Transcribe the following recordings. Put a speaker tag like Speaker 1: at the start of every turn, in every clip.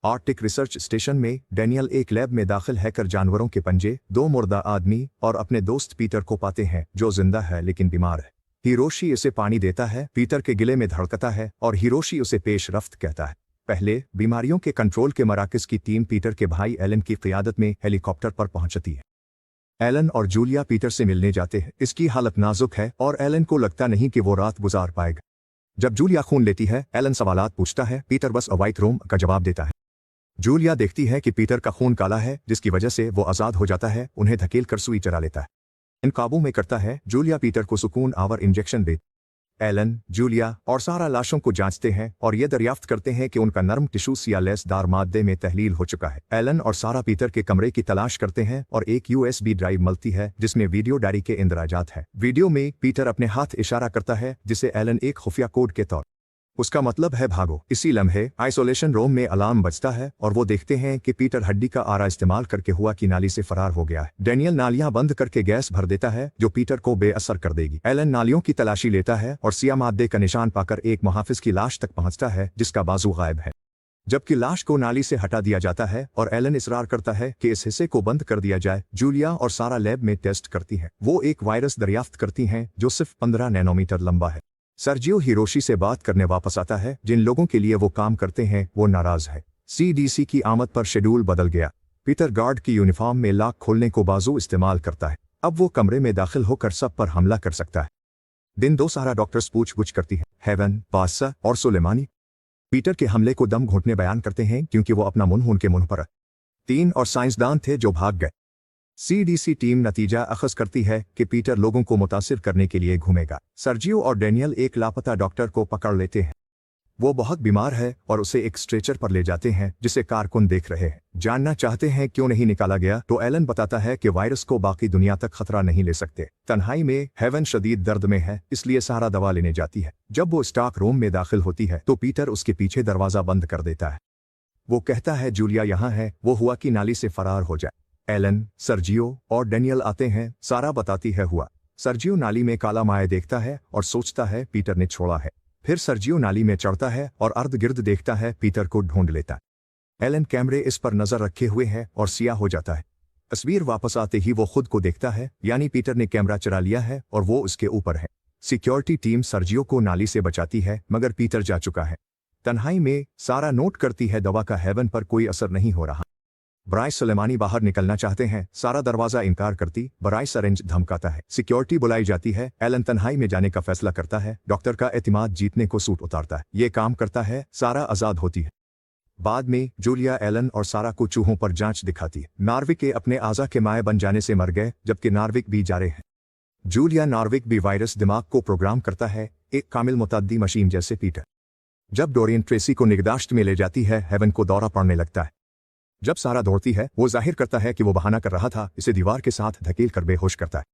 Speaker 1: Arctic research station में Daniel एक lab में दाखिल हैकर जानवरों के पंजे, दो मुर्दा आदमी और अपने दोस्त पीटर को पाते हैं जो जिंदा है लेकिन बीमार है। हिरोशी उसे पानी देता है, पीटर के गिले में धड़कता है और हिरोशी उसे पेश रफ्त कहता है। पहले बीमारियों के कंट्रोल के मराकज की टीम पीटर के भाई एलन की क़ियादत में हेलीकॉप्टर पर पहुंचती है। एलन और जूलिया पीटर से मिलने जाते हैं। इसकी हालत नाजुक है और एलन को लगता नहीं कि वो रात गुजार पाएगा। जब जूलिया खून लेती है, एलन सवालात पूछता है, पीटर बस व्हाइट रूम का जवाब देता है। जूलिया देखती है कि पीटर का खून काला है, जिसकी वजह से वो आज़ाद हो जाता है, उन्हें धकेल कर सुई चला लेता है। इन काबू में करता है। जूलिया पीटर को सुकून आवर इंजेक्शन दे। एलन, जूलिया और सारा लाशों को जांचते हैं और ये दरियाफ्त करते हैं कि उनका नर्म टिश्यू या लेसदार मादे में तहलील हो चुका है। एलन और सारा पीटर के कमरे की तलाश करते हैं और एक USB ड्राइव मिलती है जिसमें वीडियो डायरी के इंदराजात है। वीडियो में पीटर अपने हाथ इशारा करता है जिसे एलन एक खुफिया कोड के तौर उसका मतलब है भागो। इसी लम्हे आइसोलेशन रूम में अलार्म बजता है और वो देखते हैं कि पीटर हड्डी का आरा इस्तेमाल करके हुआ की नाली से फरार हो गया है। डैनियल नालियां बंद करके गैस भर देता है जो पीटर को बेअसर कर देगी। एलन नालियों की तलाशी लेता है और सिया मादे का निशान पाकर एक मुहाफिज की लाश तक पहुंचता है जिसका बाजू गायब है, जबकि लाश को नाली से हटा दिया जाता है और एलन इसरार करता है कि इस हिस्से को बंद कर दिया जाए। जूलिया और सारा लैब में टेस्ट करती हैं। वो एक वायरस दरियाफ्त करती हैं जो सिर्फ 15 नैनोमीटर लंबा है। सर्जियो हिरोशी से बात करने वापस आता है। जिन लोगों के लिए वो काम करते हैं वो नाराज है। CDC की आमद पर शेड्यूल बदल गया। पीटर गार्ड की यूनिफॉर्म में लॉक खोलने को बाजू इस्तेमाल करता है। अब वो कमरे में दाखिल होकर सब पर हमला कर सकता है। दिन 2 सारा डॉक्टर्स पूछ-गुछ करती है। हेवन, बादशाह और सुलेमानी पीटर के हमले को दम घुटने बयान करते हैं क्योंकि वो अपना मुंह उनके मुंह पर 3 और साइंसदान थे जो भाग गए। CDC टीम नतीजा अखज़ करती है कि पीटर लोगों को मुतासिर करने के लिए घूमेगा। सर्जियो और डैनियल एक लापता डॉक्टर को पकड़ लेते हैं। वो बहुत बीमार है और उसे एक स्ट्रेचर पर ले जाते हैं जिसे कारकुन देख रहे हैं। जानना चाहते हैं क्यों नहीं निकाला गया तो एलन बताता है कि वायरस को बाकी दुनिया तक खतरा नहीं ले सकते। तन्हाई में हेवन शदीद दर्द में है, इसलिए सारा दवा लेने जाती है। जब वो स्टॉक रूम में दाखिल होती है तो पीटर उसके पीछे दरवाज़ा बंद कर देता है। वो कहता है जूलिया यहाँ है, वो हुआ की नाली से फरार हो जाए। एलन, सर्जियो और डैनियल आते हैं। सारा बताती है हुआ। सर्जियो नाली में काला माया देखता है और सोचता है पीटर ने छोड़ा है। फिर सर्जियो नाली में चढ़ता है और अर्ध गिर्द देखता है, पीटर को ढूंढ लेता है। एलन कैमरे इस पर नजर रखे हुए है और सिया हो जाता है। तस्वीर वापस आते ही वो खुद को देखता है, यानी पीटर ने कैमरा चुरा लिया है और वो उसके ऊपर है। सिक्योरिटी टीम सर्जियो को नाली से बचाती है मगर पीटर जा चुका है। तन्हाई में सारा नोट करती है दवा का हेवन पर कोई असर नहीं हो रहा। ब्राइस सुलेमानी बाहर निकलना चाहते हैं। सारा दरवाजा इनकार करती, ब्राइस अरेंज धमकाता है। सिक्योरिटी बुलाई जाती है। एलन तन्हाई में जाने का फैसला करता है। डॉक्टर का एतिमाद जीतने को सूट उतारता है। ये काम करता है। सारा आजाद होती है। बाद में जूलिया एलन और सारा को चूहों पर जांच दिखाती है। नार्विक के अपने आज़ा के माए बन जाने से मर गए जबकि नार्विक भी जा रहे हैं। जूलिया नार्विक भी वायरस दिमाग को प्रोग्राम करता है, एक कामिल मुतअद्दी मशीन जैसे पीटर। जब डोरियन ट्रेसी को निगहदाश्त में ले जाती है, हेवन को दौरा पड़ने लगता है। जब सारा दौड़ती है वो जाहिर करता है कि वो बहाना कर रहा था, इसे दीवार के साथ धकेल कर बेहोश करता है।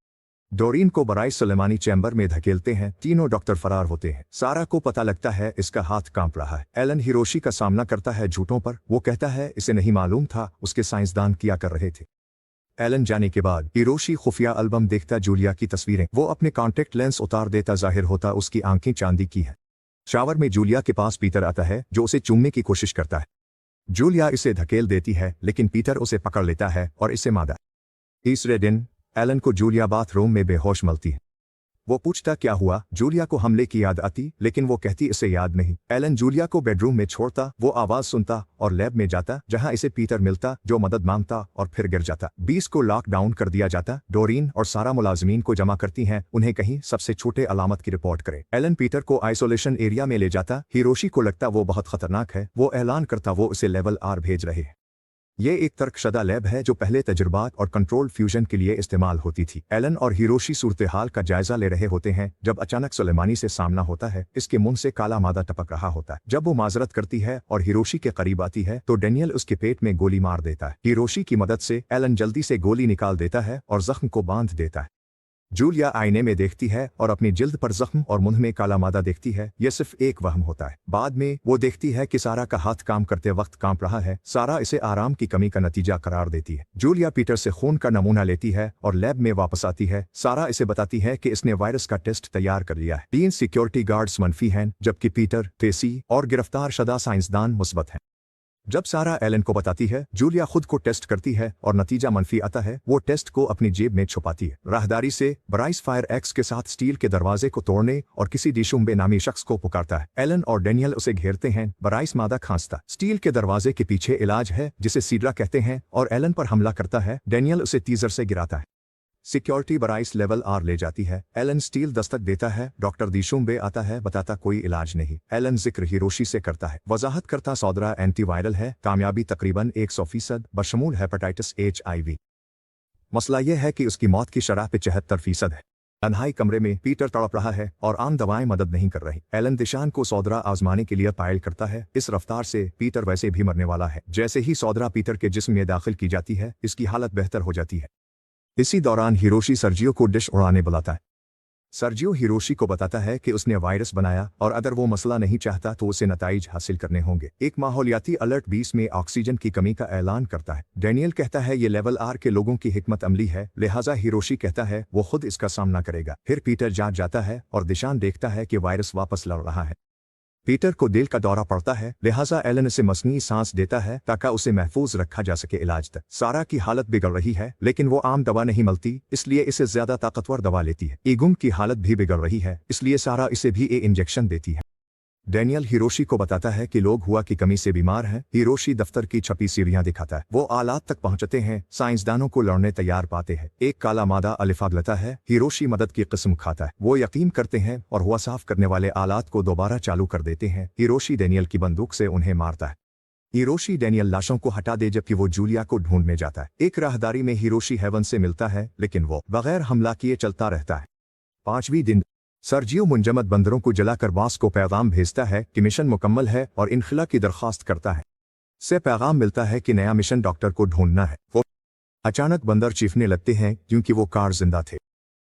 Speaker 1: डोरीन को ब्राइस सुलेमानी चैम्बर में धकेलते हैं। तीनों डॉक्टर फरार होते हैं। सारा को पता लगता है इसका हाथ कांप रहा है। एलन हिरोशी का सामना करता है झूठों पर। वो कहता है इसे नहीं मालूम था, उसके साइंसदान किया कर रहे थे। एलन जाने के बाद हिरोशी खुफिया एल्बम देखता जूलिया की तस्वीरें। वो अपने कॉन्टेक्ट लेंस उतार देता, जाहिर होता उसकी आंखें चांदी की हैं। शावर में जूलिया के पास पीटर आता है जो उसे चूमने की कोशिश करता है। जूलिया इसे धकेल देती है लेकिन पीटर उसे पकड़ लेता है और इसे मादा। तीसरे दिन एलन को जूलिया बाथरूम में बेहोश मिलती है। वो पूछता क्या हुआ। जूलिया को हमले की याद आती लेकिन वो कहती इसे याद नहीं। एलन जूलिया को बेडरूम में छोड़ता, वो आवाज सुनता और लैब में जाता जहां इसे पीटर मिलता जो मदद मांगता और फिर गिर जाता। 20 को लॉकडाउन कर दिया जाता। डोरीन और सारा मुलाजमीन को जमा करती हैं, उन्हें कहीं सबसे छोटे अलामत की रिपोर्ट करे। एलन पीटर को आइसोलेशन एरिया में ले जाता। हिरोशी को लगता वो बहुत खतरनाक है। वो ऐलान करता वो उसे लेवल R भेज रहे हैं। ये एक तर्कशुदा लैब है जो पहले तजुर्बात और कंट्रोल फ्यूजन के लिए इस्तेमाल होती थी। एलन और हिरोशी सूरत हाल का जायजा ले रहे होते हैं जब अचानक सुलेमानी से सामना होता है। इसके मुंह से काला मादा टपक रहा होता है। जब वो माजरत करती है और हिरोशी के करीब आती है तो डैनियल उसके पेट में गोली मार देता है। हिरोशी की मदद से एलन जल्दी से गोली निकाल देता है और जख्म को बांध देता है। जूलिया आईने में देखती है और अपनी जिल्द पर जख्म और मुंह में काला मादा देखती है। यह सिर्फ एक वहम होता है। बाद में वो देखती है कि सारा का हाथ काम करते वक्त कांप रहा है। सारा इसे आराम की कमी का नतीजा करार देती है। जूलिया पीटर से खून का नमूना लेती है और लैब में वापस आती है। सारा इसे बताती है कि इसने वायरस का टेस्ट तैयार कर लिया है। 3 सिक्योरिटी गार्ड्स मनफी हैं जबकि पीटर, ट्रेसी और गिरफ्तार शुदा साइंसदान मुस्बत हैं। जब सारा एलन को बताती है, जूलिया खुद को टेस्ट करती है और नतीजा मनफी आता है। वो टेस्ट को अपनी जेब में छुपाती है। राहदारी से ब्राइस फायर एक्स के साथ स्टील के दरवाजे को तोड़ने और किसी डिशुम्बे नामी शख्स को पुकारता है। एलन और डेनियल उसे घेरते हैं। ब्राइस मादा खांसता स्टील के दरवाजे के पीछे इलाज है जिसे सीड्रा कहते हैं और एलन पर हमला करता है। डेनियल उसे टीजर से गिराता है। सिक्योरिटी ब्राइस लेवल आर ले जाती है। एलन स्टील दस्तक देता है। डॉक्टर दिशुम्बे आता है, बताता कोई इलाज नहीं। एलन जिक्र हिरोशी से करता है, वजाहत करता सौदरा एंटीवायरल है, कामयाबी तकरीबन 100% बशमूल हेपेटाइटिस HIV। मसला यह है कि उसकी मौत की शरह पे 74% है। तन्हाई कमरे में पीटर तड़प रहा है और आम दवाएं मदद नहीं कर रही। एलन दिशान को सौदरा आजमाने के लिए पायल करता है। इस रफ्तार से पीटर वैसे भी मरने वाला है। जैसे ही सौदरा पीटर के जिस्म में दाखिल की जाती है, इसकी हालत बेहतर हो जाती है। इसी दौरान हिरोशी सर्जियो को डिश उड़ाने बुलाता है। सर्जियो हिरोशी को बताता है कि उसने वायरस बनाया और अगर वो मसला नहीं चाहता तो उसे नताइज हासिल करने होंगे। एक माहौलियाती अलर्ट 20 में ऑक्सीजन की कमी का ऐलान करता है। डेनियल कहता है ये लेवल आर के लोगों की हिकमत अमली है, लिहाजा हिरोशी कहता है वो खुद इसका सामना करेगा। फिर पीटर जाग जाता है और दिशान देखता है कि वायरस वापस लड़ रहा है। पीटर को दिल का दौरा पड़ता है, लिहाजा एलन इसे मसनी सांस देता है ताकि उसे महफूज रखा जा सके इलाज तक। सारा की हालत बिगड़ रही है लेकिन वो आम दवा नहीं मिलती, इसलिए इसे ज्यादा ताकतवर दवा लेती है। ईगुम की हालत भी बिगड़ रही है, इसलिए सारा इसे भी इंजेक्शन देती है। डेनियल हिरोशी को बताता है कि लोग हुआ की कमी से बीमार हैं। हिरोशी दफ्तर की छपी सीढ़ियां दिखाता है। वो आलात तक पहुंचते हैं, साइंसदानों को लड़ने तैयार पाते हैं। एक काला मादा अलिफा गलता है। हिरोशी मदद की किस्म खाता है। वो यकीन करते हैं और हुआ साफ करने वाले आलात को दोबारा चालू कर देते हैं। हिरोशी डेनियल की बंदूक से उन्हें मारता है। हिरोशी डेनियल लाशों को हटा दे जबकि वो जूलिया को ढूंढने जाता है। एक राहदारी में हिरोशी हेवन से मिलता है लेकिन वो बगैर हमला किए चलता रहता है। 5वें दिन सर्जियो मुंजमद बंदरों को जलाकर बॉस को पैगाम भेजता है कि मिशन मुकम्मल है और इनखिला की दरख्वास्त करता है। से पैगाम मिलता है कि नया मिशन डॉक्टर को ढूंढना है। वो अचानक बंदर चीखने लगते हैं क्योंकि वो कार जिंदा थे।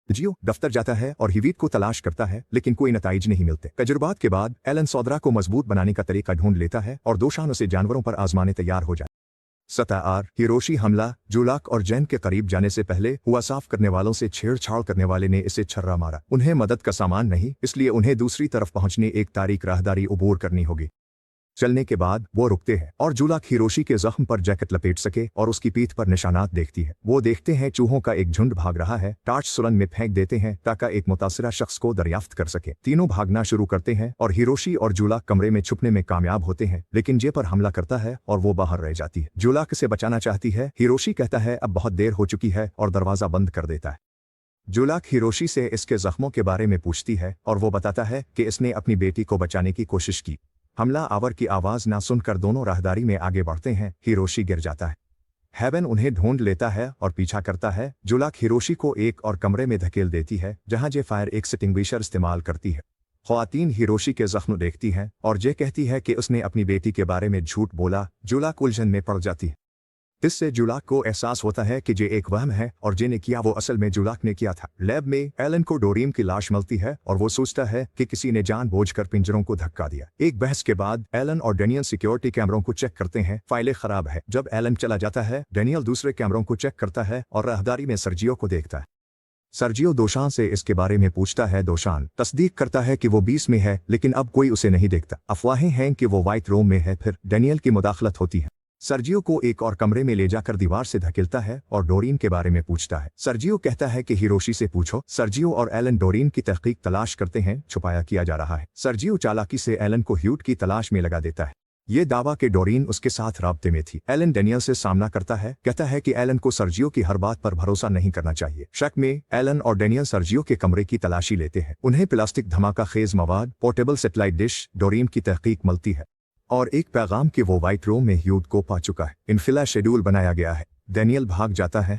Speaker 1: जियो दफ्तर जाता है और हिवीट को तलाश करता है लेकिन कोई नताइज नहीं मिलते। तजुर्बात के बाद एलन सौदरा को मजबूत बनाने का तरीका ढूंढ लेता है और दोशान उसे जानवरों पर आजमाने तैयार हो जाए। सतह आर हिरोशी हमला जूलाक और जैन के करीब जाने से पहले हुआ साफ करने वालों से छेड़छाड़ करने वाले ने इसे छर्रा मारा। उन्हें मदद का सामान नहीं, इसलिए उन्हें दूसरी तरफ पहुंचने एक तारीख राहदारी उबूर करनी होगी। चलने के बाद वो रुकते हैं और जूलाक हिरोशी के जख्म पर जैकेट लपेट सके और उसकी पीठ पर निशानात देखती है। वो देखते हैं चूहों का एक झुंड भाग रहा है। टार्च सुरंग में फेंक देते हैं ताकि एक मुतासिरा शख्स को दरियाफ्त कर सके। तीनों भागना शुरू करते हैं और हिरोशी और जूलाक कमरे में छुपने में कामयाब होते हैं लेकिन जे पर हमला करता है और वो बाहर रह जाती है। जूलाक से बचाना चाहती है। हिरोशी कहता है अब बहुत देर हो चुकी है और दरवाजा बंद कर देता है। जूलाक हिरोशी से इसके जख्मों के बारे में पूछती है और वो बताता है कि इसने अपनी बेटी को बचाने की कोशिश की। हमला आवर की आवाज ना सुनकर दोनों राहदारी में आगे बढ़ते हैं। हिरोशी गिर जाता है। हेवन उन्हें ढूंढ लेता है और पीछा करता है। जूलाक हिरोशी को एक और कमरे में धकेल देती है जहां जे फायर एक्सटिंग्विशर इस्तेमाल करती है। ख्वातीन हिरोशी के जख्म देखती हैं और जे कहती है कि उसने अपनी बेटी के बारे में झूठ बोला। जूलाक उलझन में पड़ जाती है। इससे जूलाक को एहसास होता है कि जे एक वहम है और जे ने किया वो असल में जूलाक ने किया था। लैब में एलन को डोरीम की लाश मिलती है और वो सोचता है कि किसी ने जानबूझकर पिंजरों को धक्का दिया। एक बहस के बाद एलन और डेनियल सिक्योरिटी कैमरों को चेक करते हैं। फाइलें खराब है। जब एलन चला जाता है, डेनियल दूसरे कैमरों को चेक करता है और राहदारी में सर्जियो को देखता है। सर्जियो दोशान से इसके बारे में पूछता है। दोशान तस्दीक करता है कि वो 20 में है लेकिन अब कोई उसे नहीं देखता। अफवाहें हैं कि वो व्हाइट रूम में है। फिर डेनियल की मुदाखलत होती है। सर्जियो को एक और कमरे में ले जाकर दीवार से धकेलता है और डोरीन के बारे में पूछता है। सर्जियो कहता है कि हिरोशी से पूछो। सर्जियो और एलन डोरीन की तहकीक तलाश करते हैं। छुपाया किया जा रहा है। सर्जियो चालाकी से एलन को ह्यूट की तलाश में लगा देता है। ये दावा कि डोरीन उसके साथ राब्ते में थी। एलन डेनियल से सामना करता है, कहता है कि एलन को सर्जियो की हर बात पर भरोसा नहीं करना चाहिए। शक में एलन और डेनियल सर्जियो के कमरे की तलाशी लेते हैं। उन्हें प्लास्टिक धमाका खेज मवाद, पोर्टेबल सेटेलाइट डिश, डोरीन की तहकीक मिलती है और एक पैगाम कि वो व्हाइट रूम में ह्यूट को पा चुका है। इनफिला शेड्यूल बनाया गया है। डेनियल भाग जाता है।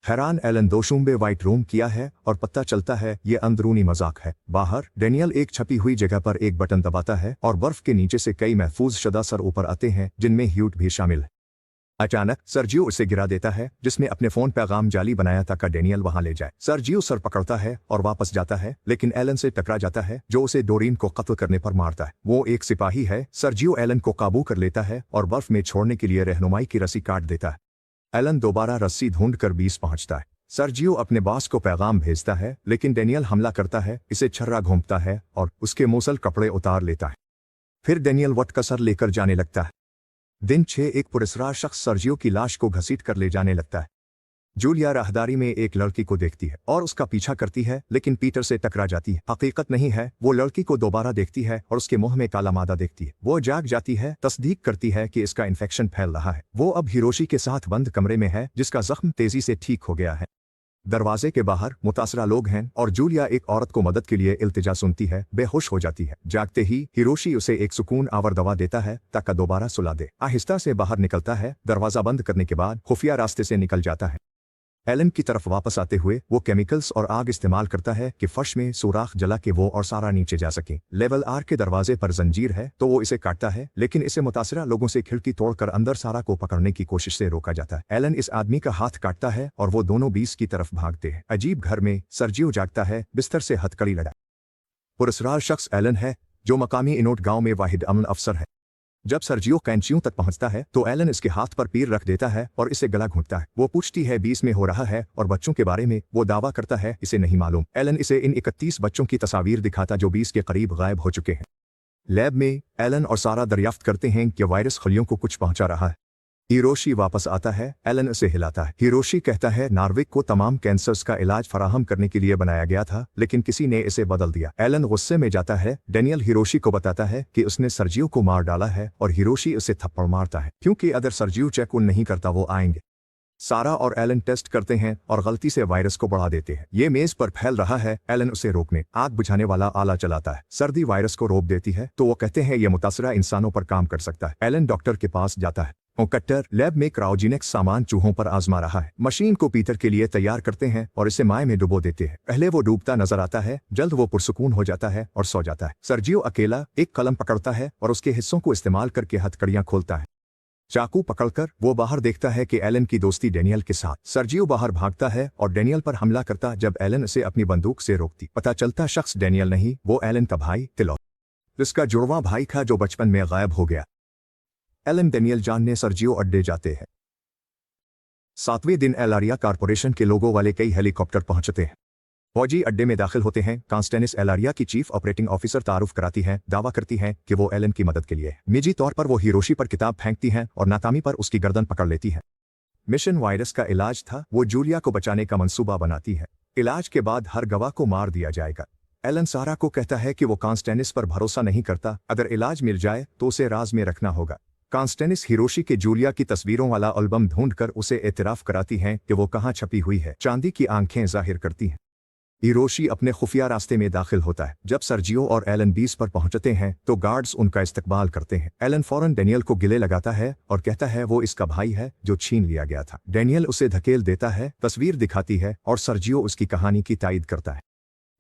Speaker 1: हैरान एलन दोशुम्बे व्हाइट रूम किया है और पता चलता है ये अंदरूनी मजाक है। बाहर डेनियल एक छपी हुई जगह पर एक बटन दबाता है और बर्फ के नीचे से कई महफूज शुदा सर ऊपर आते हैं जिनमें ह्यूट भी शामिल है। अचानक सर्जियो उसे गिरा देता है जिसने अपने फोन पैगाम जाली बनाया ताकि डेनियल वहां ले जाए। सर्जियो सर पकड़ता है और वापस जाता है लेकिन एलन से टकरा जाता है जो उसे डोरीन को कत्ल करने पर मारता है। वो एक सिपाही है। सर्जियो एलन को काबू कर लेता है और बर्फ में छोड़ने के लिए रहनुमाई की रस्सी काट देता है। एलन दोबारा रस्सी ढूंढकर 20 पहुंचता है। सर्जियो अपने बॉस को पैगाम भेजता है लेकिन डेनियल हमला करता है, इसे छर्रा घूमता है और उसके मुसल कपड़े उतार लेता है। फिर डेनियल वट का सर लेकर जाने लगता है। दिन 6 एक पुरस्कार शख्स सर्जियो की लाश को घसीट कर ले जाने लगता है। जूलिया राहदारी में एक लड़की को देखती है और उसका पीछा करती है, लेकिन पीटर से टकरा जाती है। हकीकत नहीं है, वो लड़की को दोबारा देखती है और उसके मुंह में काला मादा देखती है। वो जाग जाती है, तस्दीक करती है कि इसका इन्फेक्शन फैल रहा है। वो अब हिरोशी के साथ बंद कमरे में है, जिसका जख्म तेजी से ठीक हो गया है। दरवाजे के बाहर मुतासरा लोग हैं और जूलिया एक औरत को मदद के लिए इल्तिजा सुनती है, बेहोश हो जाती है। जागते ही हिरोशी उसे एक सुकून आवर दवा देता है ताकि दोबारा सुला दे। आहिस्ता से बाहर निकलता है, दरवाजा बंद करने के बाद खुफिया रास्ते से निकल जाता है। एलन की तरफ वापस आते हुए वो केमिकल्स और आग इस्तेमाल करता है कि फर्श में सुराख जला के वो और सारा नीचे जा सके। लेवल आर के दरवाजे पर जंजीर है तो वो इसे काटता है, लेकिन इसे मुतासरा लोगों से खिड़की तोड़कर अंदर सारा को पकड़ने की कोशिश से रोका जाता है। एलन इस आदमी का हाथ काटता है और वो दोनों 20 की तरफ भागते हैं। अजीब घर में सर्जियो जागता है, बिस्तर से हथकड़ी लगा। पुरस्कार शख्स एलन है, जो मकामी इनोट गांव में वाहिद अमन अफसर है। जब सर्जियो कैंचियों तक पहुंचता है तो एलन इसके हाथ पर पैर रख देता है और इसे गला घूंटता है। वो पूछती है 20 में हो रहा है और बच्चों के बारे में वो दावा करता है इसे नहीं मालूम। एलन इसे इन 31 बच्चों की तस्वीर दिखाता जो 20 के करीब गायब हो चुके हैं। लैब में एलन और सारा दरियाफ्त करते हैं कि वायरस खलियों को कुछ पहुंचा रहा है। हिरोशी वापस आता है, एलन उसे हिलाता है। हिरोशी कहता है नार्विक को तमाम कैंसर्स का इलाज फराहम करने के लिए बनाया गया था, लेकिन किसी ने इसे बदल दिया। एलन गुस्से में जाता है। डेनियल हिरोशी को बताता है कि उसने सर्जियो को मार डाला है और हिरोशी उसे थप्पड़ मारता है, क्योंकि अगर सर्जियो चेक उन नहीं करता वो आएंगे। सारा और एलन टेस्ट करते हैं और गलती से वायरस को बढ़ा देते हैं। ये मेज पर फैल रहा है। एलन उसे रोकने आग बुझाने वाला आला चलाता है। सर्दी वायरस को रोक देती है तो वो कहते हैं ये मुतासरा इंसानों पर काम कर सकता है। एलन डॉक्टर के पास जाता है। कट्टर लैब में क्रायोजेनिक सामान चूहों पर आजमा रहा है। मशीन को पीटर के लिए तैयार करते हैं और इसे माय में डुबो देते हैं। पहले वो डूबता नजर आता है, जल्द वो पुरसुकून हो जाता है और सो जाता है। सर्जियो अकेला एक कलम पकड़ता है और उसके हिस्सों को इस्तेमाल करके हथकड़ियां खोलता है। चाकू पकड़कर वो बाहर देखता है कि एलन की दोस्ती डेनियल के साथ। सर्जियो बाहर भागता है और डेनियल पर हमला करता जब एलन उसे अपनी बंदूक से रोकती। पता चलता शख्स डेनियल नहीं, वो एलन का भाई तिलो, जिसका जुड़वा भाई था जो बचपन में गायब हो गया। एलन डेनियल जानने सर्जियो अड्डे जाते हैं। 7वें दिन एलारिया कारपोरेशन के लोगों वाले कई हेलीकॉप्टर पहुंचते हैं। फौजी अड्डे में दाखिल होते हैं। कॉन्स्टेनिस एलारिया की चीफ ऑपरेटिंग ऑफिसर तारुफ कराती हैं, दावा करती हैं कि वो एलन की मदद के लिए। निजी तौर पर वो हिरोशी पर किताब फेंकती हैं और नाकामी पर उसकी गर्दन पकड़ लेती हैं। मिशन वायरस का इलाज था, वो जूलिया को बचाने का मंसूबा बनाती है। इलाज के बाद हर गवाह को मार दिया जाएगा। एलन सारा को कहता है कि वो कॉन्स्टेनिस पर भरोसा नहीं करता, अगर इलाज मिल जाए तो उसे राज में रखना होगा। कॉन्स्टेनिस हिरोशी के जूलिया की तस्वीरों वाला एल्बम ढूंढकर उसे एतराफ कराती हैं कि वो कहाँ छपी हुई है। चांदी की आंखें जाहिर करती हैं। हिरोशी अपने खुफिया रास्ते में दाखिल होता है। जब सर्जियो और एलन 20 पर पहुंचते हैं तो गार्ड्स उनका इस्तकबाल करते हैं। एलन फौरन डेनियल को गिले लगाता है और कहता है वो इसका भाई है जो छीन लिया गया था। डेनियल उसे धकेल देता है, तस्वीर दिखाती है और सर्जियो उसकी कहानी की तायद करता है।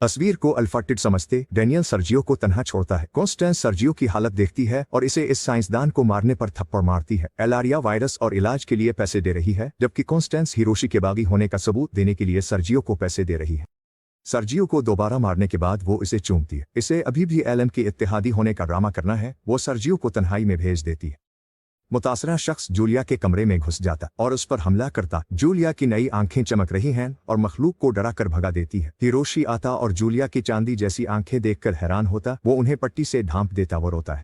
Speaker 1: तस्वीर को अल्फाटिड समझते डेनियल सर्जियो को तन्हा छोड़ता है। कॉन्स्टेंस सर्जियो की हालत देखती है और इसे इस साइंसदान को मारने पर थप्पड़ मारती है। एलारिया वायरस और इलाज के लिए पैसे दे रही है, जबकि कॉन्स्टेंस हिरोशी के बागी होने का सबूत देने के लिए सर्जियो को पैसे दे रही है। सर्जियो को दोबारा मारने के बाद वो इसे चूमती है। इसे अभी भी एलन की इत्तेहादी होने का ड्रामा करना है। वो सर्जियो को तन्हाई में भेज देती है। मुतासरा शख्स जूलिया के कमरे में घुस जाता और उस पर हमला करता। जूलिया की नई आंखें चमक रही हैं और मखलूक को डरा कर भगा देती है। हिरोशी आता और जूलिया की चांदी जैसी आंखें देखकर हैरान होता। वो उन्हें पट्टी से ढांप देता। वो रोता है,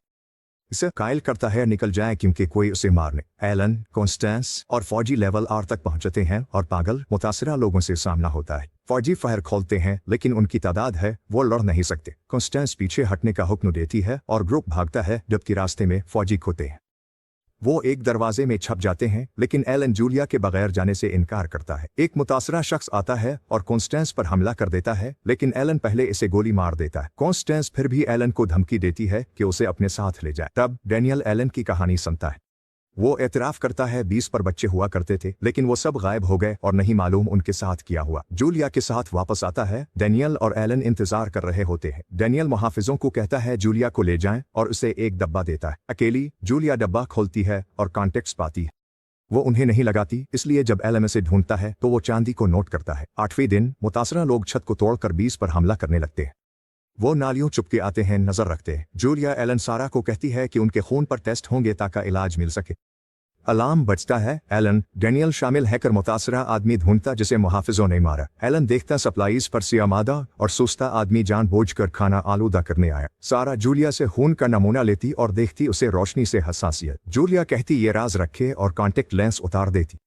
Speaker 1: इसे कायल करता है निकल जाए क्योंकि कोई उसे मारने। एलन, कॉन्स्टेंस और फौजी लेवल आर तक पहुंचते हैं और पागल मुतासरा लोगों से सामना होता है। फौजी फायर खोलते हैं, लेकिन उनकी तादाद है, वो लड़ नहीं सकते। कॉन्स्टेंस पीछे हटने का हुक्म देती है और ग्रुप भागता है, जबकि रास्ते में फौजी खोते हैं। वो एक दरवाजे में छप जाते हैं, लेकिन एलन जूलिया के बगैर जाने से इनकार करता है। एक मुतासरा शख्स आता है और कॉन्स्टेंस पर हमला कर देता है, लेकिन एलन पहले इसे गोली मार देता है। कॉन्स्टेंस फिर भी एलन को धमकी देती है कि उसे अपने साथ ले जाए। तब डेनियल एलन की कहानी सुनता है। वो एतराफ करता है 20 पर बच्चे हुआ करते थे, लेकिन वो सब गायब हो गए और नहीं मालूम उनके साथ क्या हुआ। जूलिया के साथ वापस आता है। डेनियल और एलन इंतजार कर रहे होते हैं। डेनियल मुहाफिजों को कहता है जूलिया को ले जाएं और उसे एक डब्बा देता है। अकेली जूलिया डब्बा खोलती है और कॉन्टेक्ट्स पाती है। वो उन्हें नहीं लगाती, इसलिए जब एलन उसे ढूंढता है तो वो चांदी को नोट करता है। 8वें दिन मुतासरा लोग छत को तोड़कर 20 पर हमला करने लगते हैं। वो नालियों चुपके आते हैं, नजर रखते हैं। जूलिया एलन सारा को कहती है कि उनके खून पर टेस्ट होंगे ताकि इलाज मिल सके। अलार्म बजता है। एलन, डेनियल शामिल हैकर मुतासरा आदमी ढूंढता जिसे मुहाफिजों ने मारा। एलन देखता सप्लाईज पर सियामादा और सुस्ता आदमी जानबूझकर खाना आलूदा करने आया। सारा जूलिया से खून का नमूना लेती और देखती उसे रोशनी से हसासियत। जूलिया कहती ये राज रखे और कॉन्टेक्ट लेंस उतार देती।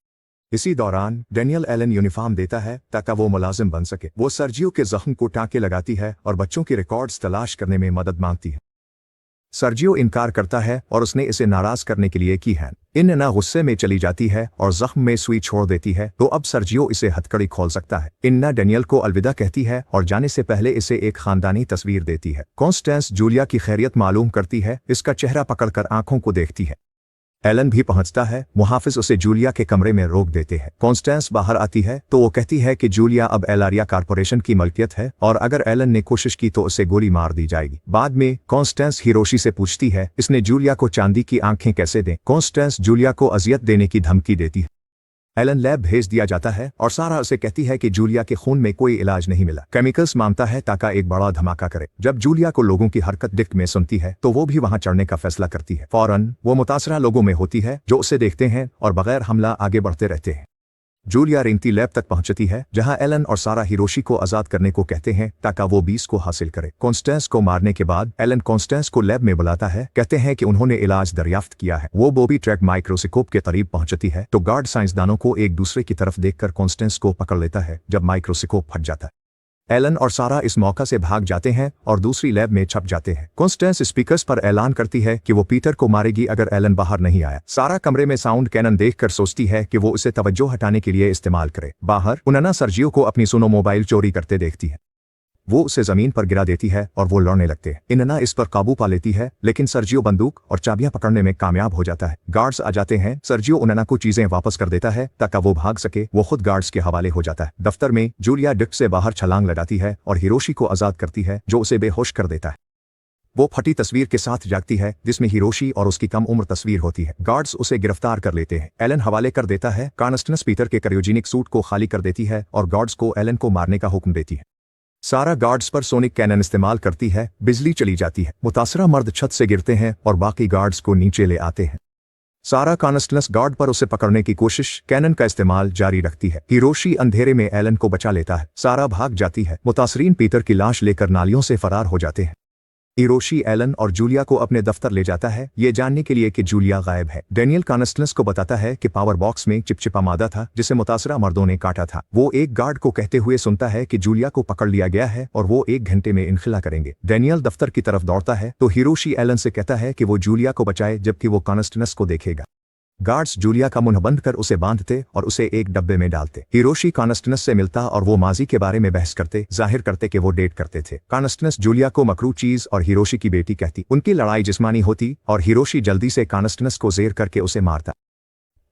Speaker 1: इसी दौरान डेनियल एलन यूनिफॉर्म देता है ताकि वो मुलाजिम बन सके। वो सर्जियो के जख्म को टाँके लगाती है और बच्चों की रिकॉर्ड्स तलाश करने में मदद मांगती है। सर्जियो इनकार करता है और उसने इसे नाराज करने के लिए की है। इन्ना गुस्से में चली जाती है और जख्म में सुई छोड़ देती है तो अब सर्जियो इसे हथकड़ी खोल सकता है। इन्ना डेनियल को अलविदा कहती है और जाने से पहले इसे एक खानदानी तस्वीर देती है। कॉन्स्टेंस जूलिया की खैरियत मालूम करती है, इसका चेहरा पकड़कर आंखों को देखती है। एलन भी पहुंचता है। मुहाफिज उसे जूलिया के कमरे में रोक देते हैं। कॉन्स्टेंस बाहर आती है तो वो कहती है कि जूलिया अब एलारिया कॉर्पोरेशन की मलकियत है और अगर एलन ने कोशिश की तो उसे गोली मार दी जाएगी। बाद में कॉन्स्टेंस हिरोशी से पूछती है इसने जूलिया को चांदी की आंखें कैसे दें। कॉन्स्टेंस जूलिया को अजियत देने की धमकी देती है। एलन लैब भेज दिया जाता है और सारा उसे कहती है कि जूलिया के खून में कोई इलाज नहीं मिला। केमिकल्स मांगता है ताकि एक बड़ा धमाका करे। जब जूलिया को लोगों की हरकत डिक्ट में सुनती है तो वो भी वहां चढ़ने का फैसला करती है। फौरन वो मुतासरा लोगों में होती है जो उसे देखते हैं और बगैर हमला आगे बढ़ते रहते हैं। जूलिया रेंगती लैब तक पहुंचती है जहां एलन और सारा हिरोशी को आजाद करने को कहते हैं ताकि वो 20 को हासिल करे। कॉन्स्टेंस को मारने के बाद एलन कॉन्स्टेंस को लैब में बुलाता है। कहते हैं कि उन्होंने इलाज दरियाफ्त किया है। वो बॉबी ट्रैक माइक्रोस्कोप के करीब पहुंचती है तो गार्ड साइंसदानों को एक दूसरे की तरफ देखकर कॉन्स्टेंस को पकड़ लेता है। जब माइक्रोस्कोप फट जाता है एलन और सारा इस मौका से भाग जाते हैं और दूसरी लैब में छप जाते हैं। कॉन्स्टेंस स्पीकर्स पर ऐलान करती है कि वो पीटर को मारेगी अगर एलन बाहर नहीं आया। सारा कमरे में साउंड कैनन देखकर सोचती है कि वो उसे तवज्जो हटाने के लिए इस्तेमाल करे। बाहर उन्ना सर्जियो को अपनी सोनो मोबाइल चोरी करते देखती है। वो उसे जमीन पर गिरा देती है और वो लड़ने लगते हैं। इन्ना इस पर काबू पा लेती है लेकिन सर्जियो बंदूक और चाबियां पकड़ने में कामयाब हो जाता है। गार्ड्स आ जाते हैं। सर्जियो उन्ना को चीजें वापस कर देता है ताकि वो भाग सके। वो खुद गार्ड्स के हवाले हो जाता है। दफ्तर में जूलिया डिक्ट से बाहर छलांग लगाती है और हिरोशी को आजाद करती है जो उसे बेहोश कर देता है। वो फटी तस्वीर के साथ जागती है जिसमें हिरोशी और उसकी कम उम्र तस्वीर होती है। गार्ड्स उसे गिरफ्तार कर लेते हैं। एलन हवाले कर देता है। कॉन्स्टेंस पीटर के क्रायोजेनिक सूट को खाली कर देती है और गार्ड्स को एलन को मारने का हुक्म देती है। सारा गार्ड्स पर सोनिक कैनन इस्तेमाल करती है। बिजली चली जाती है। मुतासरा मर्द छत से गिरते हैं और बाकी गार्ड्स को नीचे ले आते हैं। सारा कॉन्स्टेंस गार्ड पर उसे पकड़ने की कोशिश कैनन का इस्तेमाल जारी रखती है। हिरोशी अंधेरे में एलन को बचा लेता है। सारा भाग जाती है। मुतासरीन पीटर की लाश लेकर नालियों से फरार हो जाते हैं। हिरोशी एलन और जूलिया को अपने दफ्तर ले जाता है ये जानने के लिए कि जूलिया गायब है। डेनियल कॉन्स्टेंस को बताता है कि पावर बॉक्स में चिपचिपा मादा था जिसे मुतासरा मर्दों ने काटा था। वो एक गार्ड को कहते हुए सुनता है कि जूलिया को पकड़ लिया गया है और वो 1 घंटे में इनखिला करेंगे। डेनियल दफ्तर की तरफ दौड़ता है तो हिरोशी एलन से कहता है कि वो जूलिया को बचाए जबकि वो कॉन्स्टेंस को देखेगा। गार्ड्स जूलिया का मुंह बंद कर उसे बांधते और उसे एक डब्बे में डालते। हिरोशी कॉन्स्टेंस से मिलता और वो माजी के बारे में बहस करते, जाहिर करते कि वो डेट करते थे। कॉन्स्टेंस जूलिया को मकरू चीज और हिरोशी की बेटी कहती। उनकी लड़ाई जिस्मानी होती और हिरोशी जल्दी से कॉन्स्टेंस को जेर करके उसे मारता।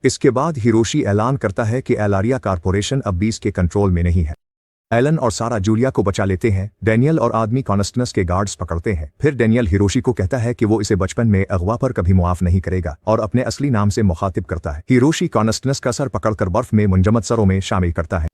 Speaker 1: इसके बाद हिरोशी ऐलान करता है कि एलारिया कॉर्पोरेशन अब 20 के कंट्रोल में नहीं है। एलन और सारा जूलिया को बचा लेते हैं। डेनियल और आदमी कॉन्स्टेंस के गार्ड्स पकड़ते हैं। फिर डेनियल हिरोशी को कहता है कि वो इसे बचपन में अगवा पर कभी मुआफ नहीं करेगा और अपने असली नाम से मुखातिब करता है। हिरोशी कॉन्स्टेंस का सर पकड़कर बर्फ में मुंजमद सरों में शामिल करता है।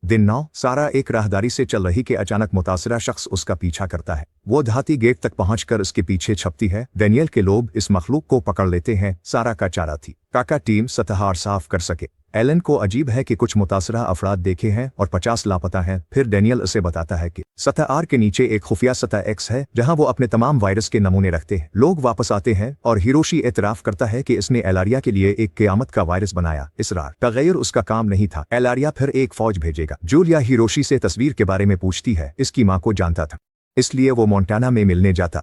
Speaker 1: दिन 9 सारा एक राहदारी से चल रही कि अचानक मुतासरा शख्स उसका पीछा करता है। वो धाती गेट तक पहुंचकर उसके पीछे छपती है। डेनियल के लोग इस मखलूक को पकड़ लेते हैं। सारा का चारा थी काका टीम सतह साफ कर सके। एलन को अजीब है कि कुछ मुतासरा अफराद देखे हैं और 50 लापता हैं। फिर डेनियल उसे बताता है कि सतह आर के नीचे एक खुफिया सतह एक्स है जहां वो अपने तमाम वायरस के नमूने रखते हैं। लोग वापस आते हैं और हिरोशी एतराफ करता है कि इसने एलारिया के लिए एक क़यामत का वायरस बनाया। इसरार तगैर उसका काम नहीं था। एलारिया फिर एक फौज भेजेगा। जूलिया हिरोशी से तस्वीर के बारे में पूछती है। इसकी माँ को जानता था इसलिए वो मोंटाना में मिलने जाता।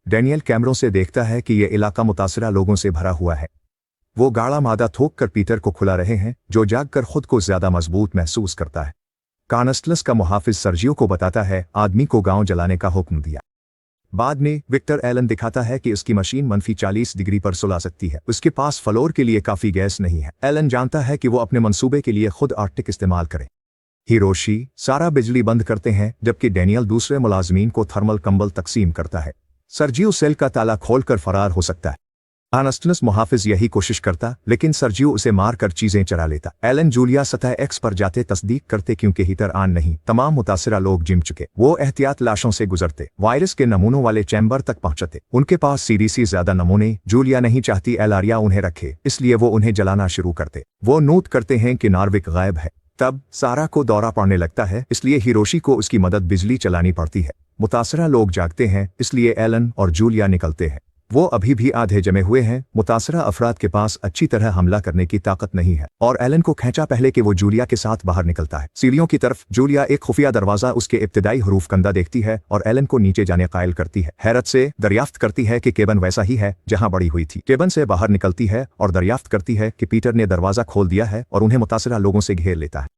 Speaker 1: डेनियल कैमरों से देखता है कि यह इलाका मुतासरा लोगों से भरा हुआ है। वो गाढ़ा मादा थोक कर पीटर को खुला रहे हैं जो जागकर खुद को ज्यादा मजबूत महसूस करता है। कॉन्स्टेंस का मुहाफिज सर्जियो को बताता है आदमी को गांव जलाने का हुक्म दिया। बाद में विक्टर एलन दिखाता है कि उसकी मशीन -40 डिग्री पर सुला सकती है। उसके पास फ्लोर के लिए काफी गैस नहीं है। एलन जानता है कि वो अपने मंसूबे के लिए खुद आर्टिक इस्तेमाल करे। हिरोशी सारा बिजली बंद करते हैं जबकि डेनियल दूसरे मुलाजमीन को थर्मल कंबल तकसीम करता है। सर्जियो सेल का ताला खोलकर फरार हो सकता है। कानस्टेनस मुहाफिज यही कोशिश करता, लेकिन सर्जियो उसे मारकर चीजें चरा लेता। एलन जूलिया सतह एक्स पर जाते तस्दीक करते क्योंकि हीटर ऑन नहीं, तमाम मुतासिरा लोग जिम चुके। वो एहतियात लाशों से गुजरते, वायरस के नमूनों वाले चैम्बर तक पहुंचते। उनके पास सीडीसी ज्यादा नमूने। जूलिया नहीं चाहती एलारिया उन्हें रखे, इसलिए वो उन्हें जलाना शुरू करते। वो नोट करते हैं कि नार्विक गायब है। तब सारा को दौरा पड़ने लगता है, इसलिए हिरोशी को उसकी मदद बिजली चलानी पड़ती है। मुतासरा लोग जागते हैं, इसलिए एलन और जूलिया निकलते हैं। वो अभी भी आधे जमे हुए हैं। मुतासरा अफराद के पास अच्छी तरह हमला करने की ताकत नहीं है और एलन को खींचा पहले कि वो जूलिया के साथ बाहर निकलता है। सीढ़ियों की तरफ जूलिया एक खुफिया दरवाजा उसके इब्तिदाई हरूफ कंदा देखती है और एलन को नीचे जाने कायल करती है। हैरत से दरियाफ्त करती है कि केबन वैसा ही है जहां बड़ी हुई थी। केबन से बाहर निकलती है और दरियाफ्त करती है कि पीटर ने दरवाजा खोल दिया है और उन्हें मुतासरा लोगों से घेर लेता है।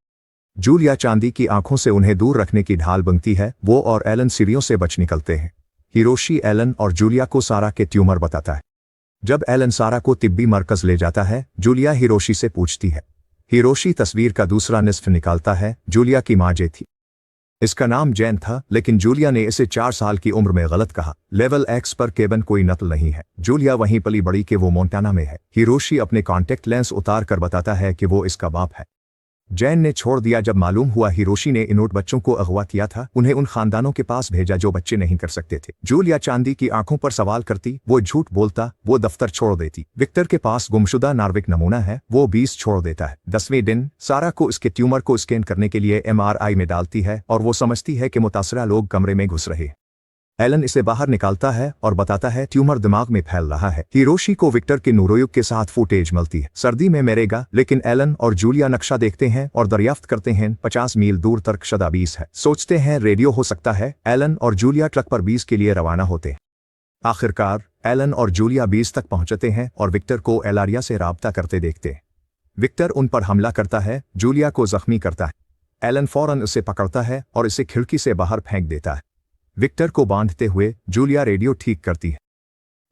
Speaker 1: जूलिया चांदी की आंखों से उन्हें दूर रखने की ढाल बनती है। वो और एलन सीढ़ियों से बच निकलते हैं। हिरोशी एलन और जूलिया को सारा के ट्यूमर बताता है। जब एलन सारा को तिब्बी मरकज ले जाता है, जूलिया हिरोशी से पूछती है। हिरोशी तस्वीर का दूसरा निस्फ निकालता है। जूलिया की मां जे थी। इसका नाम जैन था, लेकिन जूलिया ने इसे 4 साल की उम्र में गलत कहा। लेवल एक्स पर केबन कोई नकल नहीं है। जूलिया वहीं पली बड़ी कि वो मोंटाना में है। हिरोशी अपने कॉन्टेक्ट लेंस उतार कर बताता है कि वो इसका बाप है। जैन ने छोड़ दिया। जब मालूम हुआ हिरोशी ने इन बच्चों को अगवा किया था, उन्हें उन खानदानों के पास भेजा जो बच्चे नहीं कर सकते थे। जूलिया चांदी की आंखों पर सवाल करती, वो झूठ बोलता, वो दफ्तर छोड़ देती। विक्टर के पास गुमशुदा नार्विक नमूना है, वो 20 छोड़ देता है। 10वें दिन सारा को इसके ट्यूमर को स्कैन करने के लिए MRI में डालती है और वो समझती है कि मुतासरा लोग कमरे में घुस रहे हैं। एलन इसे बाहर निकालता है और बताता है ट्यूमर दिमाग में फैल रहा है। हिरोशी को विक्टर के नूरोयुग के साथ फुटेज मिलती है। सर्दी में मरेगा, लेकिन एलन और जूलिया नक्शा देखते हैं और दरियाफ्त करते हैं 50 मील दूर तक शदा 20 है। सोचते हैं रेडियो हो सकता है। एलन और जूलिया ट्रक पर 20 के लिए रवाना होते हैं। आखिरकार एलन और जूलिया 20 तक पहुंचते हैं और विक्टर को एलारिया से राब्ता करते देखते हैं। विक्टर उन पर हमला करता है, जूलिया को जख्मी करता है। एलन फौरन उसे पकड़ता है और इसे खिड़की से बाहर फेंक देता है। विक्टर को बांधते हुए जूलिया रेडियो ठीक करती है।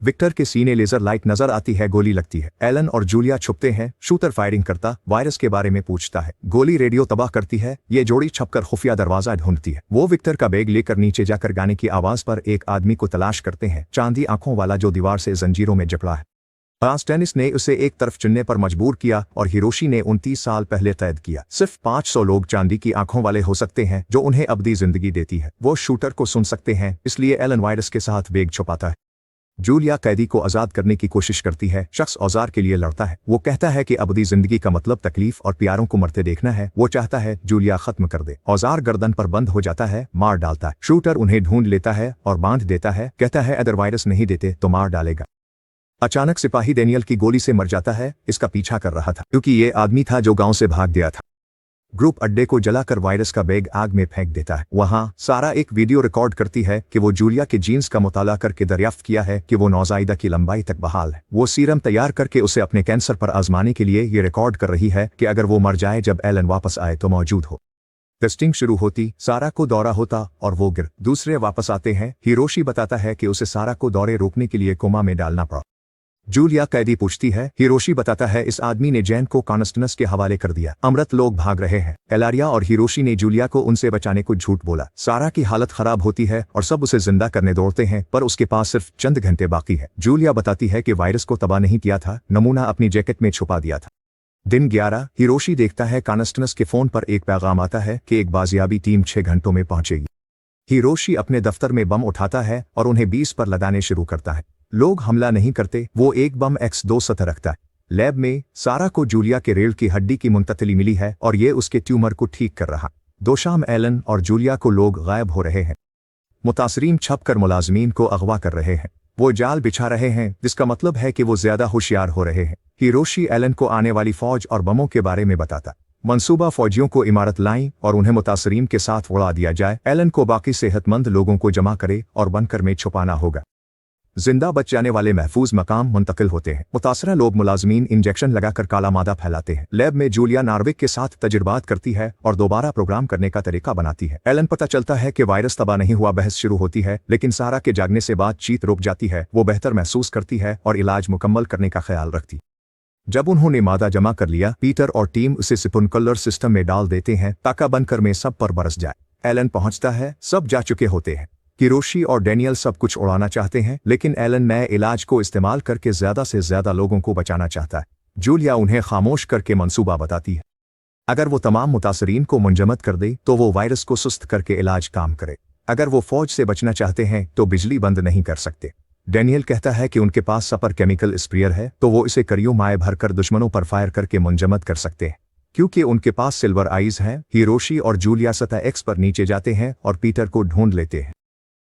Speaker 1: विक्टर के सीने लेजर लाइट नजर आती है, गोली लगती है। एलन और जूलिया छुपते हैं। शूटर फायरिंग करता वायरस के बारे में पूछता है। गोली रेडियो तबाह करती है। ये जोड़ी छपकर खुफिया दरवाजा ढूंढती है। वो विक्टर का बैग लेकर नीचे जाकर गाने की आवाज पर एक आदमी को तलाश करते हैं, चांदी आंखों वाला जो दीवार से जंजीरों में जकड़ा है। कांस्टेनिस ने उसे एक तरफ चुनने पर मजबूर किया और हिरोशी ने 29 साल पहले कैद किया। सिर्फ 500 लोग चांदी की आंखों वाले हो सकते हैं जो उन्हें अबदी जिंदगी देती है। वो शूटर को सुन सकते हैं, इसलिए एलन वायरस के साथ बैग छुपाता है। जूलिया कैदी को आजाद करने की कोशिश करती है। शख्स औजार के लिए लड़ता है। वो कहता है कि अबदी जिंदगी का मतलब तकलीफ और प्यारों को मरते देखना है। वो चाहता है जूलिया खत्म कर दे। औजार गर्दन पर बंद हो जाता है, मार डालता है। शूटर उन्हें ढूंढ लेता है और बांध देता है। कहता है अगर वायरस नहीं देते तो मार डालेगा। अचानक सिपाही डेनियल की गोली से मर जाता है। इसका पीछा कर रहा था क्योंकि ये आदमी था जो गांव से भाग गया था। ग्रुप अड्डे को जलाकर वायरस का बैग आग में फेंक देता है। वहां सारा एक वीडियो रिकॉर्ड करती है कि वो जूलिया के जीन्स का मुताला करके दरियाफ्त किया है कि वो नौजायदा की लंबाई तक बहाल है। वो सीरम तैयार करके उसे अपने कैंसर पर आजमाने के लिए ये रिकॉर्ड कर रही है कि अगर वो मर जाए जब एलन वापस आए तो मौजूद हो। टेस्टिंग शुरू होती, सारा को दौरा होता और वो गिर। दूसरे वापस आते हैं। हिरोशी बताता है कि उसे सारा को दौरे रोकने के लिए कोमा में डालना पड़ा। जूलिया कैदी पूछती है। हिरोशी बताता है इस आदमी ने जैन को कानस्टेनस के हवाले कर दिया। अमृत लोग भाग रहे हैं। एलारिया और हिरोशी ने जूलिया को उनसे बचाने को झूठ बोला। सारा की हालत खराब होती है और सब उसे जिंदा करने दौड़ते हैं, पर उसके पास सिर्फ चंद घंटे बाकी है। जूलिया बताती है कि वायरस को तबाह नहीं किया था, नमूना अपनी जैकेट में छुपा दिया था। दिन 11, हिरोशी देखता है कानस्टेनस के फोन पर एक पैगाम आता है कि एक बाजियाबी टीम 6 घंटों में पहुंचेगी। हिरोशी अपने दफ्तर में बम उठाता है और उन्हें 20 पर लगाने शुरू करता है। लोग हमला नहीं करते। वो एक बम X2 सतह रखता है। लैब में सारा को जूलिया के रीढ़ की हड्डी की मुंतकली मिली है और ये उसके ट्यूमर को ठीक कर रहा। दोशाम एलन और जूलिया को लोग गायब हो रहे हैं। मुतासरीन छपकर मुलाजमीन को अगवा कर रहे हैं। वो जाल बिछा रहे हैं, जिसका मतलब है कि वो ज्यादा होशियार हो रहे हैं। हिरोशी एलन को आने वाली फौज और बमों के बारे में बताता। मंसूबा फौजियों को इमारत लाएं और उन्हें मुतासरीन के साथ उड़ा दिया जाए। एलन को बाकी सेहतमंद लोगों को जमा करे और बनकर में छुपाना होगा। जिंदा बच जाने वाले महफूज मकाम मुंतकिल होते हैं। मुतासरा लोग मुलाजमीन इंजेक्शन लगाकर काला मादा फैलाते हैं। लैब में जूलिया नार्विक के साथ तजुर्बात करती है और दोबारा प्रोग्राम करने का तरीका बनाती है। एलन पता चलता है कि वायरस तबाह नहीं हुआ। बहस शुरू होती है, लेकिन सारा के जागने से बातचीत रुक जाती है। वो बेहतर महसूस करती है और इलाज मुकम्मल करने का ख्याल रखती। जब उन्होंने मादा जमा कर लिया, पीटर और टीम उसे स्पुनकलर सिस्टम में डाल देते हैं ताकि बनकर में सब पर बरस जाए। एलन पहुंचता है, सब जा चुके होते हैं। हिरोशी और डेनियल सब कुछ उड़ाना चाहते हैं, लेकिन एलन नए इलाज को इस्तेमाल करके ज्यादा से ज्यादा लोगों को बचाना चाहता है। जूलिया उन्हें खामोश करके मंसूबा बताती है। अगर वो तमाम मुतासरीन को मुंजमद कर दे तो वो वायरस को सुस्त करके इलाज काम करे। अगर वो फौज से बचना चाहते हैं तो बिजली बंद नहीं कर सकते। डेनियल कहता है कि उनके पास सपर केमिकल स्प्रेयर है, तो वो इसे करियों माए भरकर दुश्मनों पर फायर करके मुंजमद कर सकते हैं। क्योंकि उनके पास सिल्वर आइज हैं, हिरोशी और जूलिया सतह एक्स पर नीचे जाते हैं और पीटर को ढूंढ लेते हैं।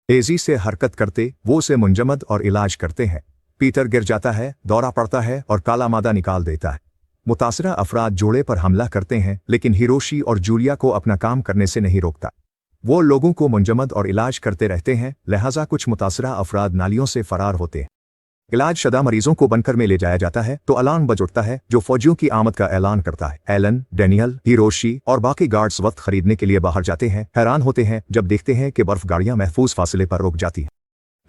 Speaker 1: तेजी से हरकत करते वो उसे मुंजमद और इलाज करते हैं। पीटर गिर जाता है, दौरा पड़ता है और काला मादा निकाल देता है। मुतासरा अफराद जोड़े पर हमला करते हैं, लेकिन हिरोशी और जूलिया को अपना काम करने से नहीं रोकता। वो लोगों को मुंजमद और इलाज करते रहते हैं, लिहाजा कुछ मुतासरा अफराद नालियों से फरार होते हैं। इलाज शुदा मरीजों को बनकर में ले जाया जाता है तो अलार्म बज उठता है, जो फौजियों की आमद का ऐलान करता है। एलन, डेनियल, हिरोशी और बाकी गार्ड्स वक्त खरीदने के लिए बाहर जाते हैं। हैरान होते हैं जब देखते हैं कि बर्फ गाड़ियां महफूज फासले पर रुक जाती हैं।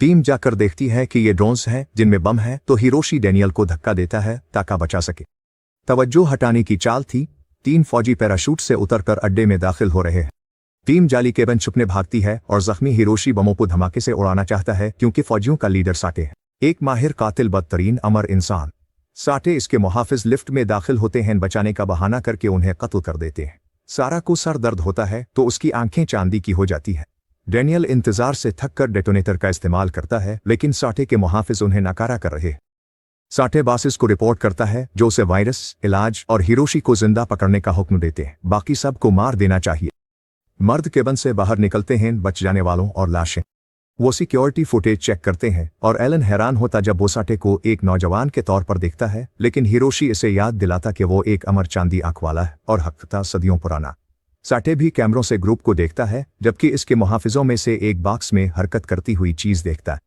Speaker 1: टीम जाकर देखती है कि ये ड्रोन्स हैं जिनमें बम है, तो हिरोशी डेनियल को धक्का देता है ताकि बचा सके। तवज्जो हटाने की चाल थी। 3 फौजी पैराशूट से उतरकर अड्डे में दाखिल हो रहे हैं। टीम जाली केबिन छुपने भागती है और जख्मी हिरोशी बमों को धमाके से उड़ाना चाहता है, क्योंकि फौजियों का लीडर साटे है, एक माहिर कातिल, बदतरीन अमर इंसान। साटे इसके मुहाफिज लिफ्ट में दाखिल होते हैं, बचाने का बहाना करके उन्हें कत्ल कर देते हैं। सारा को सर दर्द होता है तो उसकी आंखें चांदी की हो जाती है। डेनियल इंतजार से थककर डेटोनेटर का इस्तेमाल करता है, लेकिन साटे के मुहाफिज उन्हें नकारा कर रहे हैं। साटे बासिस को रिपोर्ट करता है, जो उसे वायरस, इलाज और हिरोशी को जिंदा पकड़ने का हुक्म देते हैं। बाकी सबको मार देना चाहिए। मर्द केबिन से बाहर निकलते हैं, बच जाने वालों और लाशें। वो सिक्योरिटी फुटेज चेक करते हैं और एलन हैरान होता जब वो साटे को एक नौजवान के तौर पर देखता है, लेकिन हिरोशी इसे याद दिलाता कि वो एक अमर चांदी आंख वाला है और हक था सदियों पुराना। साटे भी कैमरों से ग्रुप को देखता है, जबकि इसके मुहाफिजों में से एक बॉक्स में हरकत करती हुई चीज देखता है।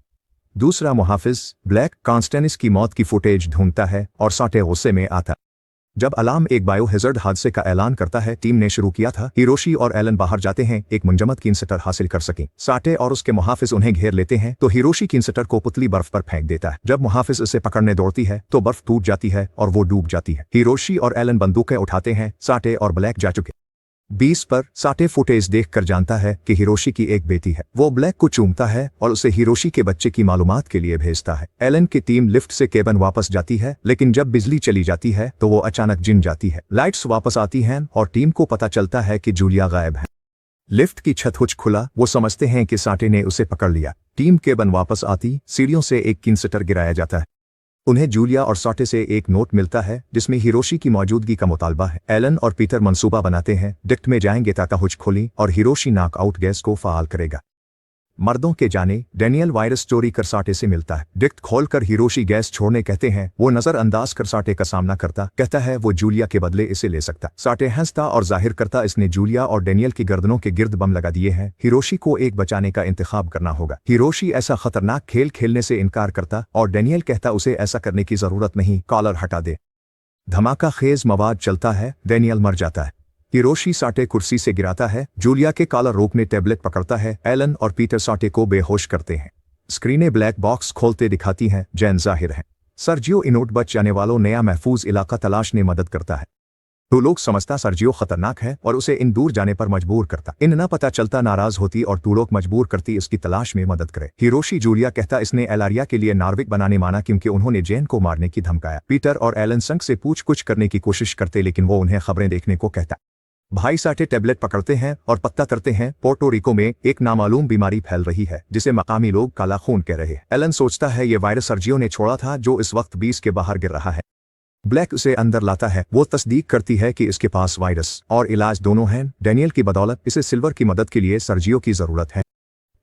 Speaker 1: दूसरा मुहाफिज ब्लैक कॉन्स्टेनिस की मौत की फुटेज ढूंढता है और साटे गुस्से में आता। जब अलार्म एक बायो हैजर्ड हादसे का ऐलान करता है टीम ने शुरू किया था, हिरोशी और एलन बाहर जाते हैं एक मुंजमद किनसटर हासिल कर सकें। साटे और उसके मुहाफिज उन्हें घेर लेते हैं, तो हिरोशी किनसटर को पुतली बर्फ पर फेंक देता है। जब मुहाफिज उसे पकड़ने दौड़ती है तो बर्फ टूट जाती है और वो डूब जाती है। हिरोशी और एलन बंदूकें उठाते हैं। साटे और ब्लैक जा चुके 20 पर। साटे फुटेज देखकर जानता है कि हिरोशी की एक बेटी है। वो ब्लैक को चूमता है और उसे हिरोशी के बच्चे की मालूमात के लिए भेजता है। एलन की टीम लिफ्ट से केबिन वापस जाती है, लेकिन जब बिजली चली जाती है तो वो अचानक जिन जाती है। लाइट्स वापस आती हैं और टीम को पता चलता है कि जूलिया गायब है। लिफ्ट की छत कुछ खुला, वो समझते हैं कि साटे ने उसे पकड़ लिया। टीम केबिन वापस आती, सीढ़ियों से एक किनसटर गिराया जाता है। उन्हें जूलिया और साटे से एक नोट मिलता है जिसमें हिरोशी की मौजूदगी का मुतालबा है। एलन और पीटर मंसूबा बनाते हैं, डिक्ट में जाएंगे ताकि हुज खोली और हिरोशी नॉकआउट गैस को फाल करेगा। मर्दों के जाने डेनियल वायरस चोरी कर साटे से मिलता है। डिक्ट खोलकर हिरोशी गैस छोड़ने कहते हैं। वो नजरअंदाज कर साटे का सामना करता, कहता है वो जूलिया के बदले इसे ले सकता। साटे हंसता और जाहिर करता इसने जूलिया और डेनियल की गर्दनों के गिर्द बम लगा दिए हैं। हिरोशी को एक बचाने का इंतखाब करना होगा। हिरोशी ऐसा खतरनाक खेल खेलने से इनकार करता और डेनियल कहता उसे ऐसा करने की जरूरत नहीं, कॉलर हटा दे। धमाका खेज मवाद चलता है, डेनियल मर जाता है। हिरोशी साटे कुर्सी से गिराता है। जूलिया के कॉलर रोकने टैबलेट पकड़ता है। एलन और पीटर साटे को बेहोश करते हैं। स्क्रीनें ब्लैक बॉक्स खोलते दिखाती हैं, जैन जाहिर है। सर्जियो इनोट बच जाने वालों नया महफूज इलाका तलाशने मदद करता है। तो लोग समझता सर्जियो खतरनाक है और उसे इन दूर जाने पर मजबूर करता। इन ना पता चलता नाराज होती और तू लोग मजबूर करती इसकी तलाश में मदद करे। हिरोशी जूलिया कहता इसने एलारिया के लिए नार्विक बनाने माना क्योंकि उन्होंने जेन को मारने की धमकाया। पीटर और एलन संग से पूछ कुछ करने की कोशिश करते, लेकिन वो उन्हें खबरें देखने को कहता। भाई साटे टैबलेट पकड़ते हैं और पता करते हैं पोर्टो रिको में एक नामालूम बीमारी फैल रही है जिसे मकामी लोग काला खून कह रहे हैं। एलन सोचता है ये वायरस सर्जियो ने छोड़ा था जो इस वक्त 20 के बाहर गिर रहा है। ब्लैक उसे अंदर लाता है। वो तस्दीक करती है कि इसके पास वायरस और इलाज दोनों हैं। डेनियल की बदौलत इसे सिल्वर की मदद के लिए सर्जियो की जरूरत है।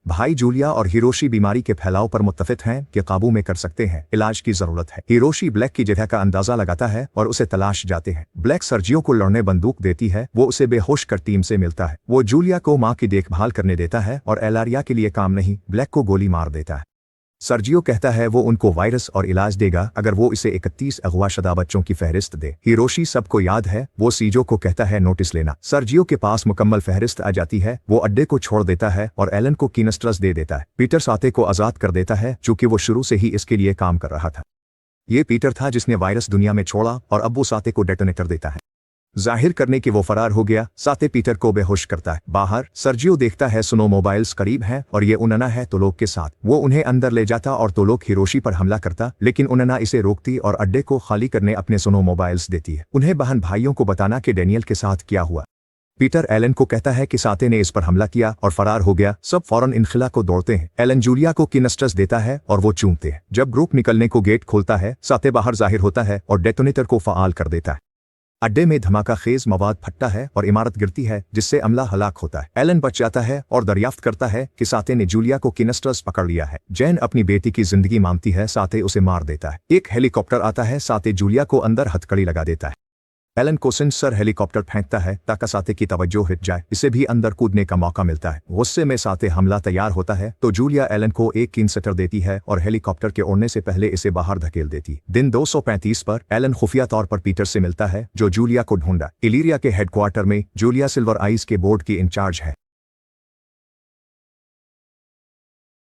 Speaker 1: भाई जूलिया और हिरोशी बीमारी के फैलाव पर मुत्तफिक हैं कि काबू में कर सकते हैं, इलाज की जरूरत है। हिरोशी ब्लैक की जगह का अंदाजा लगाता है और उसे तलाश जाते हैं। ब्लैक सर्जियो को लड़ने बंदूक देती है। वो उसे बेहोश कर टीम से मिलता है। वो जूलिया को मां की देखभाल करने देता है और एलारिया के लिए काम नहीं, ब्लैक को गोली मार देता है। सर्जियो कहता है वो उनको वायरस और इलाज देगा अगर वो इसे 31 अगवाशुदा बच्चों की फहरिस्त दे। हिरोशी सबको याद है। वो सीजो को कहता है नोटिस लेना। सर्जियो के पास मुकम्मल फहरिस्त आ जाती है। वो अड्डे को छोड़ देता है और एलन को कीनस्ट्रस दे देता है। पीटर साते को आज़ाद कर देता है, चूंकि वो शुरू से ही इसके लिए काम कर रहा था। ये पीटर था जिसने वायरस दुनिया में छोड़ा और अब वो साते को डेटोनेटर देता है। जाहिर करने कि वो फरार हो गया। साथे पीटर को बेहोश करता है। बाहर सर्जियो देखता है स्नोमोबाइल्स करीब हैं और ये उनना है तोलोक के साथ। वो उन्हें अंदर ले जाता और तोलोक हिरोशी पर हमला करता, लेकिन उनना इसे रोकती और अड्डे को खाली करने अपने स्नोमोबाइल्स देती है। उन्हें बहन भाइयों को बताना कि डेनियल के साथ क्या हुआ। पीटर एलन को कहता है कि साथे ने इस पर हमला किया और फरार हो गया। सब फौरन इनखिला को दौड़ते हैं। एलन जूलिया को किनस्टस देता है और वो चूमते हैं। जब ग्रुप निकलने को गेट खोलता है, साथे बाहर जाहिर होता है और डेटोनेटर को फाल कर देता है। अड्डे में धमाका खेज मवाद फटता है और इमारत गिरती है, जिससे अमला हलाक होता है। एलन बच जाता है और दरियाफ्त करता है कि साथे ने जूलिया को किनस्टस पकड़ लिया है। जैन अपनी बेटी की जिंदगी मांगती है, साथे उसे मार देता है। एक हेलीकॉप्टर आता है, साथे जूलिया को अंदर हथकड़ी लगा देता है। एलन कोसिन सर हेलीकॉप्टर फेंकता है ताकि साथे की तवज्जो हट जाए। इसे भी अंदर कूदने का मौका मिलता है। गुस्से में साथे हमला तैयार होता है तो जूलिया एलन को एक किनसेटर देती है और हेलीकॉप्टर के उड़ने से पहले इसे बाहर धकेल देती। दिन 235 पर एलन खुफिया तौर पर पीटर से मिलता है, जो जूलिया को ढूंढा। इलीरिया के हेडक्वार्टर में जूलिया सिल्वर आइस के बोर्ड की इंचार्ज है।